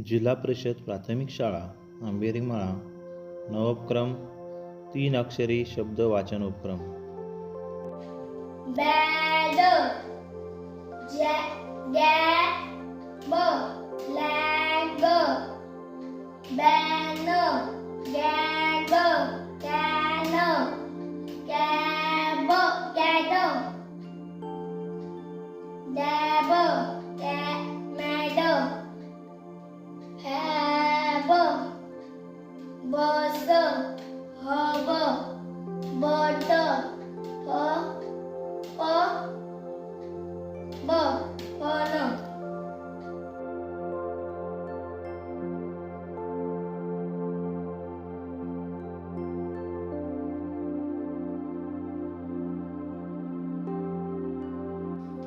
जिल्हा परिषद प्राथमिक शाळा आंबेरीमाळा नवोपक्रम 3 अक्षरी शब्द वाचन उपक्रम. Bag gab lag ban gag can cab cat dab mad हॅब bus hub but fun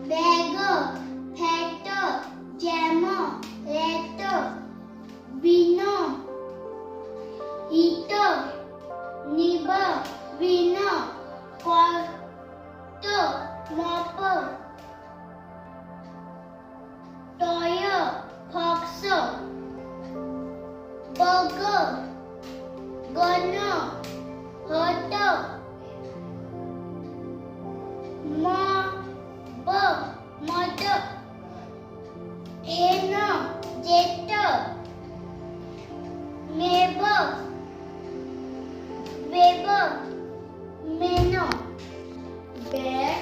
bag fat jam rat win it nib win cot mop toy fox bug gun hut mob mud hen jet मेब web men bag